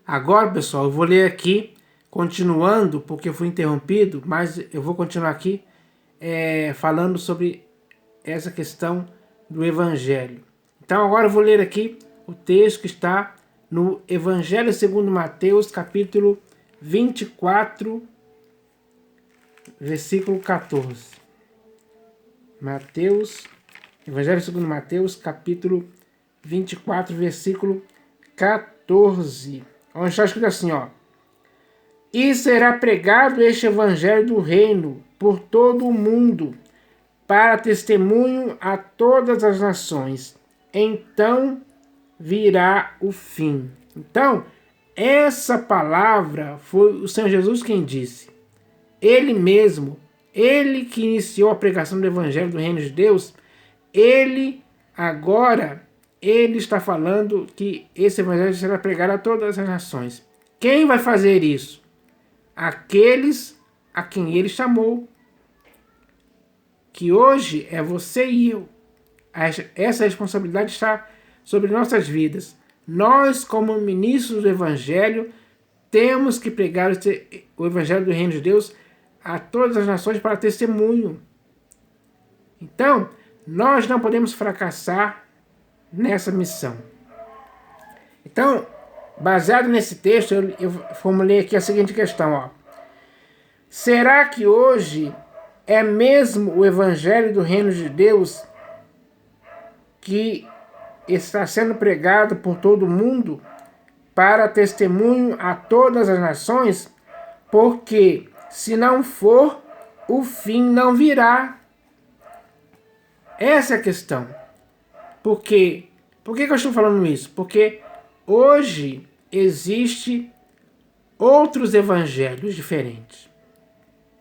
Agora, pessoal, eu vou ler aqui, continuando, porque eu fui interrompido, mas eu vou continuar aqui falando sobre essa questão do Evangelho. Então, agora eu vou ler aqui o texto que está no Evangelho segundo Mateus, capítulo 24, versículo 14. Evangelho segundo Mateus, capítulo 24, versículo 14. Onde está escrito assim, ó. E será pregado este evangelho do reino por todo o mundo, para testemunho a todas as nações. Então virá o fim. Então, essa palavra foi o Senhor Jesus quem disse. Ele mesmo, ele que iniciou a pregação do evangelho do reino de Deus, ele está falando que esse evangelho será pregado a todas as nações. Quem vai fazer isso? Aqueles a quem ele chamou. Que hoje é você e eu. Essa responsabilidade está sobre nossas vidas. Nós, como ministros do evangelho, temos que pregar o evangelho do reino de Deus a todas as nações para testemunho. Então, nós não podemos fracassar nessa missão. Então, baseado nesse texto, eu formulei aqui a seguinte questão, ó. Será que hoje é mesmo o evangelho do reino de Deus que está sendo pregado por todo mundo para testemunho a todas as nações? Porque se não for, o fim não virá. Essa é a questão. Por que eu estou falando isso? Porque hoje existe outros evangelhos diferentes,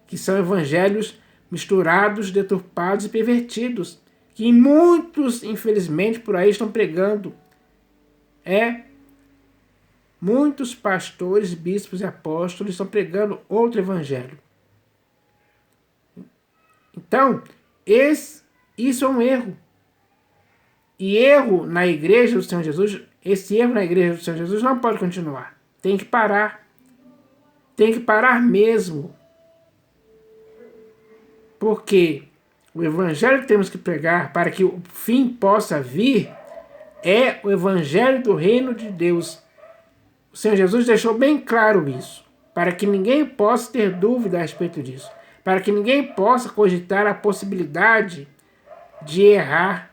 que são evangelhos misturados, deturpados e pervertidos, que muitos, infelizmente, por aí estão pregando. Muitos pastores, bispos e apóstolos estão pregando outro evangelho. Então, isso é um erro. E erro na igreja do Senhor Jesus, esse erro na igreja do Senhor Jesus não pode continuar. Tem que parar. Tem que parar mesmo. Porque o evangelho que temos que pregar para que o fim possa vir é o evangelho do reino de Deus. O Senhor Jesus deixou bem claro isso, para que ninguém possa ter dúvida a respeito disso, para que ninguém possa cogitar a possibilidade de errar,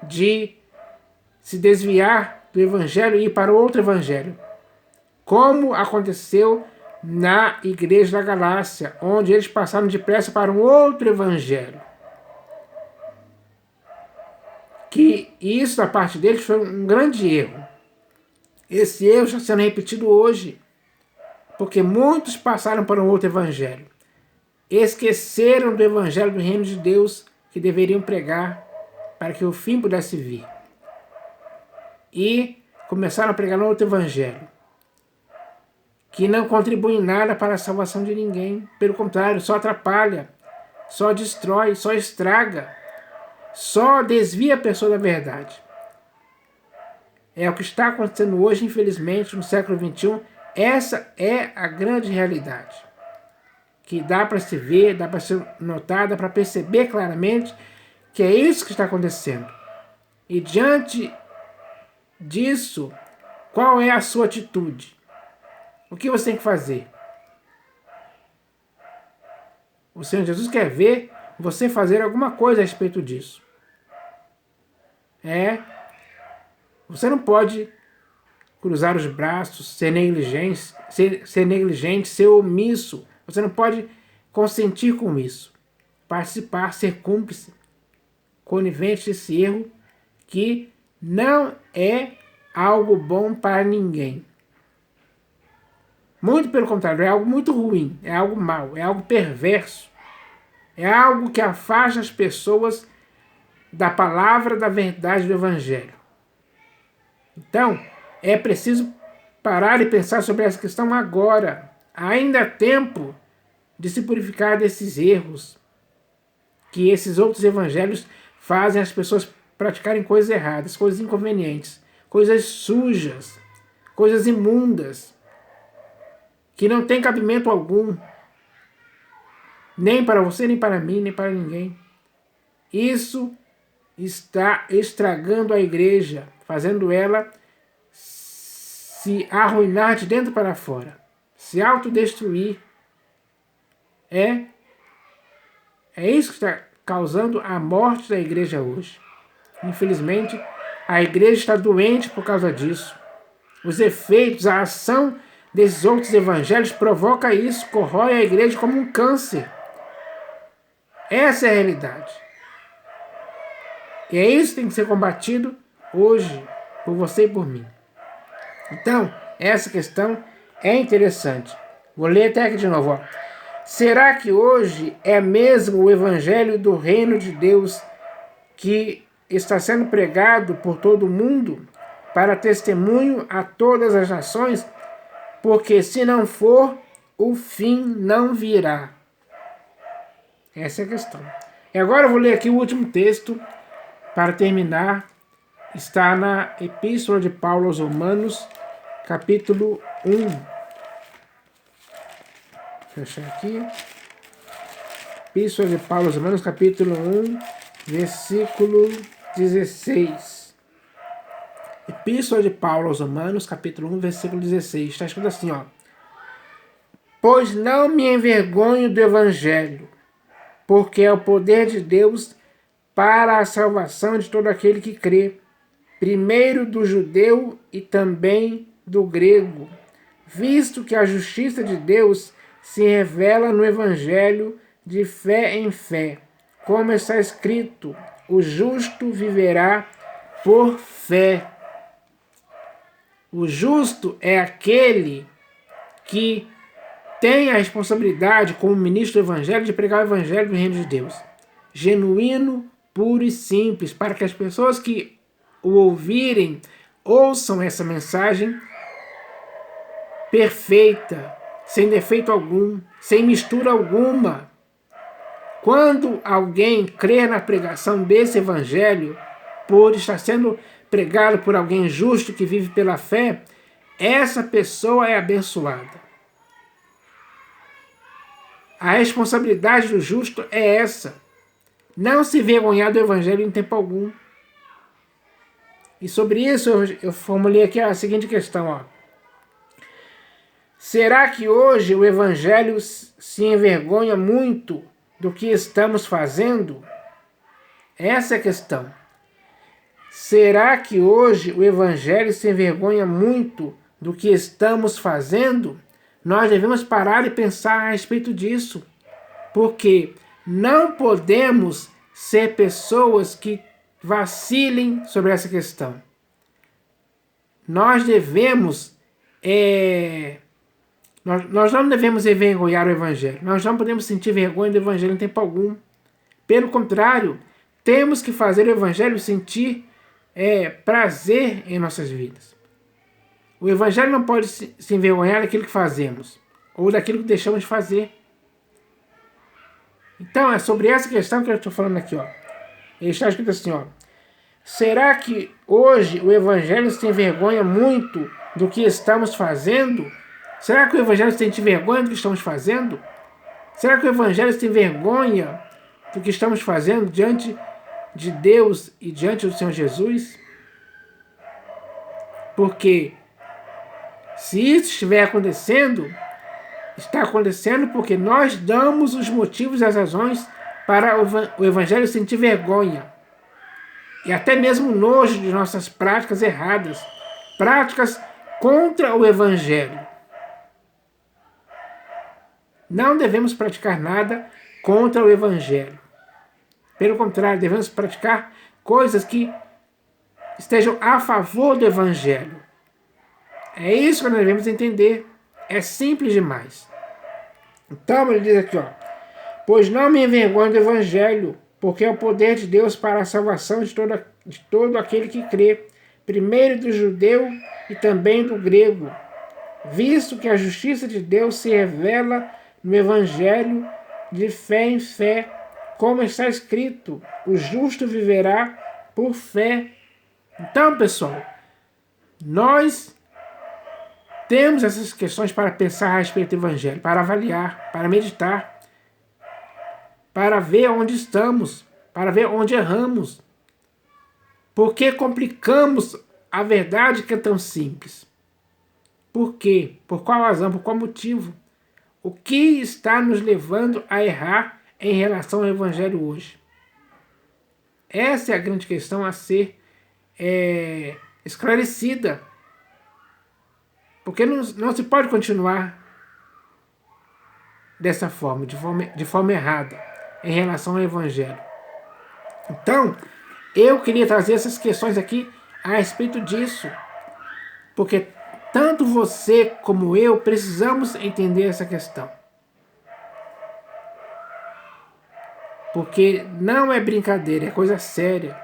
de se desviar do evangelho e ir para outro evangelho, como aconteceu na igreja da Galácia, onde eles passaram depressa para um outro evangelho. Que isso da parte deles foi um grande erro. Esse erro está sendo repetido hoje, porque muitos passaram para um outro evangelho. Esqueceram do evangelho do reino de Deus que deveriam pregar para que o fim pudesse vir. E começaram a pregar um outro evangelho, que não contribui em nada para a salvação de ninguém. Pelo contrário, só atrapalha, só destrói, só estraga, só desvia a pessoa da verdade. É o que está acontecendo hoje, infelizmente, no século XXI. Essa é a grande realidade, que dá para se ver, dá para ser notada, dá para perceber claramente que é isso que está acontecendo. E diante disso, qual é a sua atitude? O que você tem que fazer? O Senhor Jesus quer ver você fazer alguma coisa a respeito disso. Você não pode cruzar os braços, ser negligente, ser omisso. Você não pode consentir com isso. Participar, ser cúmplice, conivente desse erro que não é algo bom para ninguém. Muito pelo contrário, é algo muito ruim, é algo mau, é algo perverso. É algo que afasta as pessoas da palavra da verdade do evangelho. Então, é preciso parar e pensar sobre essa questão agora. Ainda há tempo de se purificar desses erros que esses outros evangelhos fazem as pessoas praticarem coisas erradas, coisas inconvenientes, coisas sujas, coisas imundas, que não tem cabimento algum, nem para você, nem para mim, nem para ninguém. Isso está estragando a igreja, fazendo ela se arruinar de dentro para fora, se autodestruir. É isso que está causando a morte da igreja hoje. Infelizmente, a igreja está doente por causa disso. Os efeitos, a ação desses outros evangelhos provoca isso, corrói a igreja como um câncer. Essa é a realidade. E é isso que tem que ser combatido hoje, por você e por mim. Então, essa questão é interessante. Vou ler até aqui de novo. Ó. Será que hoje é mesmo o evangelho do reino de Deus que está sendo pregado por todo o mundo para testemunho a todas as nações? Porque se não for, o fim não virá. Essa é a questão. E agora eu vou ler aqui o último texto para terminar. Está na Epístola de Paulo aos Romanos, capítulo 1. Deixa eu fechar aqui. Epístola de Paulo aos Romanos, capítulo 1, versículo 16. Epístola de Paulo aos Romanos, capítulo 1, versículo 16. Está escrito assim, ó. Pois não me envergonho do evangelho, porque é o poder de Deus para a salvação de todo aquele que crê, primeiro do judeu e também do grego, visto que a justiça de Deus se revela no evangelho de fé em fé, como está escrito, o justo viverá por fé. O justo é aquele que tem a responsabilidade, como ministro do evangelho, de pregar o evangelho do reino de Deus. Genuíno, puro e simples, para que as pessoas que o ouvirem, ouçam essa mensagem perfeita, sem defeito algum, sem mistura alguma. Quando alguém crê na pregação desse evangelho, por estar sendo pregado por alguém justo que vive pela fé, essa pessoa é abençoada. A responsabilidade do justo é essa. Não se envergonhar do evangelho em tempo algum. E sobre isso eu formulei aqui a seguinte questão. Ó. Será que hoje o evangelho se envergonha muito do que estamos fazendo? Essa é a questão. Será que hoje o evangelho se envergonha muito do que estamos fazendo? Nós devemos parar e pensar a respeito disso, porque não podemos ser pessoas que vacilem sobre essa questão. Nós devemos, nós não devemos envergonhar o evangelho. Nós não podemos sentir vergonha do evangelho em tempo algum. Pelo contrário, temos que fazer o evangelho sentir prazer em nossas vidas. O evangelho não pode se envergonhar daquilo que fazemos, ou daquilo que deixamos de fazer. Então, é sobre essa questão que eu estou falando aqui. Ó. Ele está escrito assim, ó. Será que hoje o evangelho se envergonha muito do que estamos fazendo? Será que o evangelho sente vergonha do que estamos fazendo? Será que o evangelho se envergonha do que estamos fazendo diante de Deus e diante do Senhor Jesus? Porque se isso estiver acontecendo, está acontecendo porque nós damos os motivos e as razões para o evangelho sentir vergonha. E até mesmo nojo de nossas práticas erradas. Práticas contra o evangelho. Não devemos praticar nada contra o evangelho. Pelo contrário, devemos praticar coisas que estejam a favor do evangelho. É isso que nós devemos entender. É simples demais. Então ele diz aqui, ó. Pois não me envergonho do evangelho, porque é o poder de Deus para a salvação de todo aquele que crê, primeiro do judeu e também do grego, visto que a justiça de Deus se revela no evangelho de fé em fé, como está escrito, o justo viverá por fé. Então, pessoal, nós temos essas questões para pensar a respeito do Evangelho, para avaliar, para meditar, para ver onde estamos, para ver onde erramos. Por que complicamos a verdade que é tão simples? Por quê? Por qual razão? Por qual motivo? O que está nos levando a errar em relação ao Evangelho hoje? Essa é a grande questão a ser esclarecida. Porque não se pode continuar dessa forma, de forma errada, em relação ao Evangelho. Então, eu queria trazer essas questões aqui a respeito disso. Porque tanto você como eu precisamos entender essa questão. Porque não é brincadeira, é coisa séria.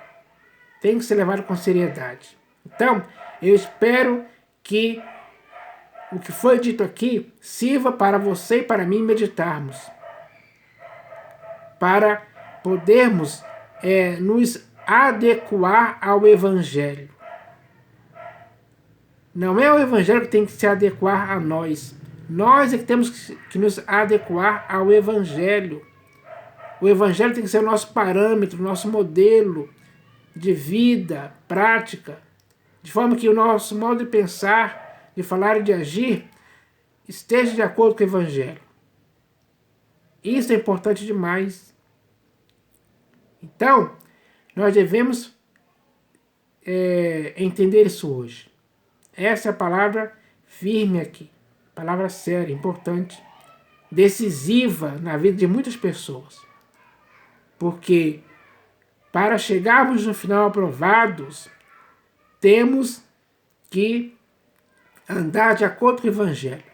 Tem que ser levado com seriedade. Então, eu espero que o que foi dito aqui sirva para você e para mim meditarmos. Para podermos nos adequar ao Evangelho. Não é o Evangelho que tem que se adequar a nós. Nós é que temos que nos adequar ao Evangelho. O Evangelho tem que ser o nosso parâmetro, o nosso modelo de vida, prática, de forma que o nosso modo de pensar, de falar e de agir esteja de acordo com o Evangelho. Isso é importante demais. Então, nós devemos entender isso hoje. Essa é a palavra firme aqui, palavra séria, importante, decisiva na vida de muitas pessoas. Porque para chegarmos no final aprovados, temos que andar de acordo com o Evangelho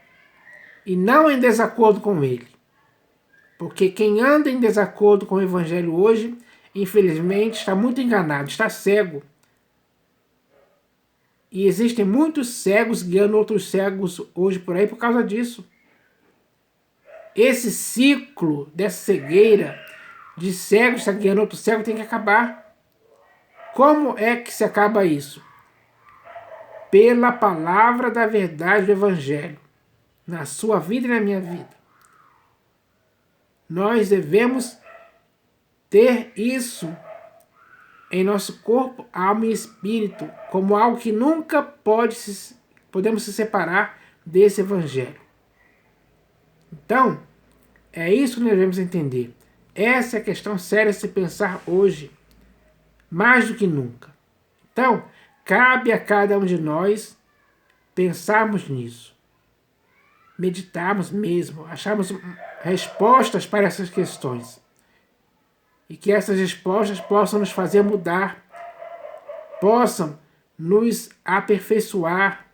e não em desacordo com ele. Porque quem anda em desacordo com o Evangelho hoje, infelizmente, está muito enganado, está cego. E existem muitos cegos guiando outros cegos hoje por aí por causa disso. Esse ciclo dessa cegueira de cegos está guiando outro cego tem que acabar. Como é que se acaba isso? Pela palavra da verdade do Evangelho, na sua vida e na minha vida. Nós devemos ter isso em nosso corpo, alma e espírito, como algo que nunca podemos se separar desse Evangelho. Então, é isso que nós devemos entender. Essa é a questão séria a se pensar hoje, mais do que nunca. Então, cabe a cada um de nós pensarmos nisso, meditarmos mesmo, acharmos respostas para essas questões. E que essas respostas possam nos fazer mudar, possam nos aperfeiçoar,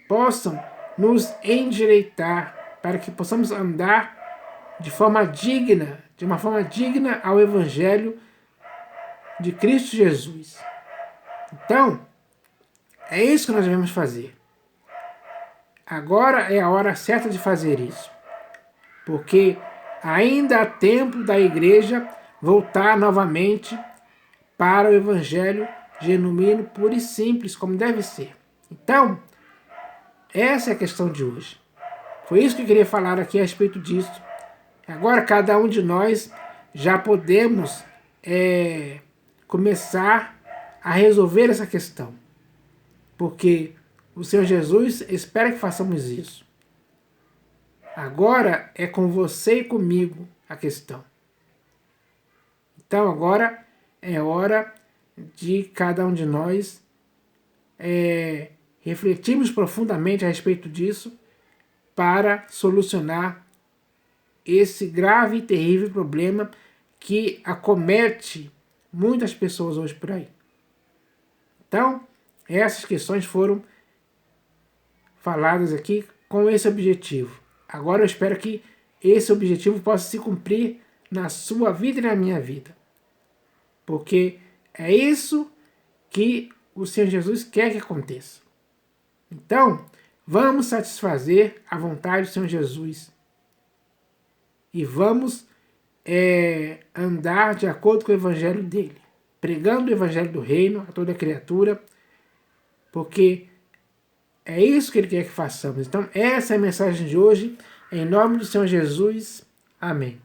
possam nos endireitar, para que possamos andar de uma forma digna ao Evangelho de Cristo Jesus. Então, é isso que nós devemos fazer. Agora é a hora certa de fazer isso, porque ainda há tempo da igreja voltar novamente para o Evangelho genuíno, puro e simples, como deve ser. Então, essa é a questão de hoje. Foi isso que eu queria falar aqui a respeito disso. Agora, cada um de nós já podemos começar a resolver essa questão. Porque o Senhor Jesus espera que façamos isso. Agora é com você e comigo a questão. Então agora é hora de cada um de nós refletirmos profundamente a respeito disso para solucionar esse grave e terrível problema que acomete muitas pessoas hoje por aí. Então, essas questões foram faladas aqui com esse objetivo. Agora eu espero que esse objetivo possa se cumprir na sua vida e na minha vida. Porque é isso que o Senhor Jesus quer que aconteça. Então, vamos satisfazer a vontade do Senhor Jesus. E vamos andar de acordo com o Evangelho dele. Pregando o Evangelho do Reino a toda criatura. Porque É isso que Ele quer que façamos. Então, essa é a mensagem de hoje. Em nome do Senhor Jesus. Amém.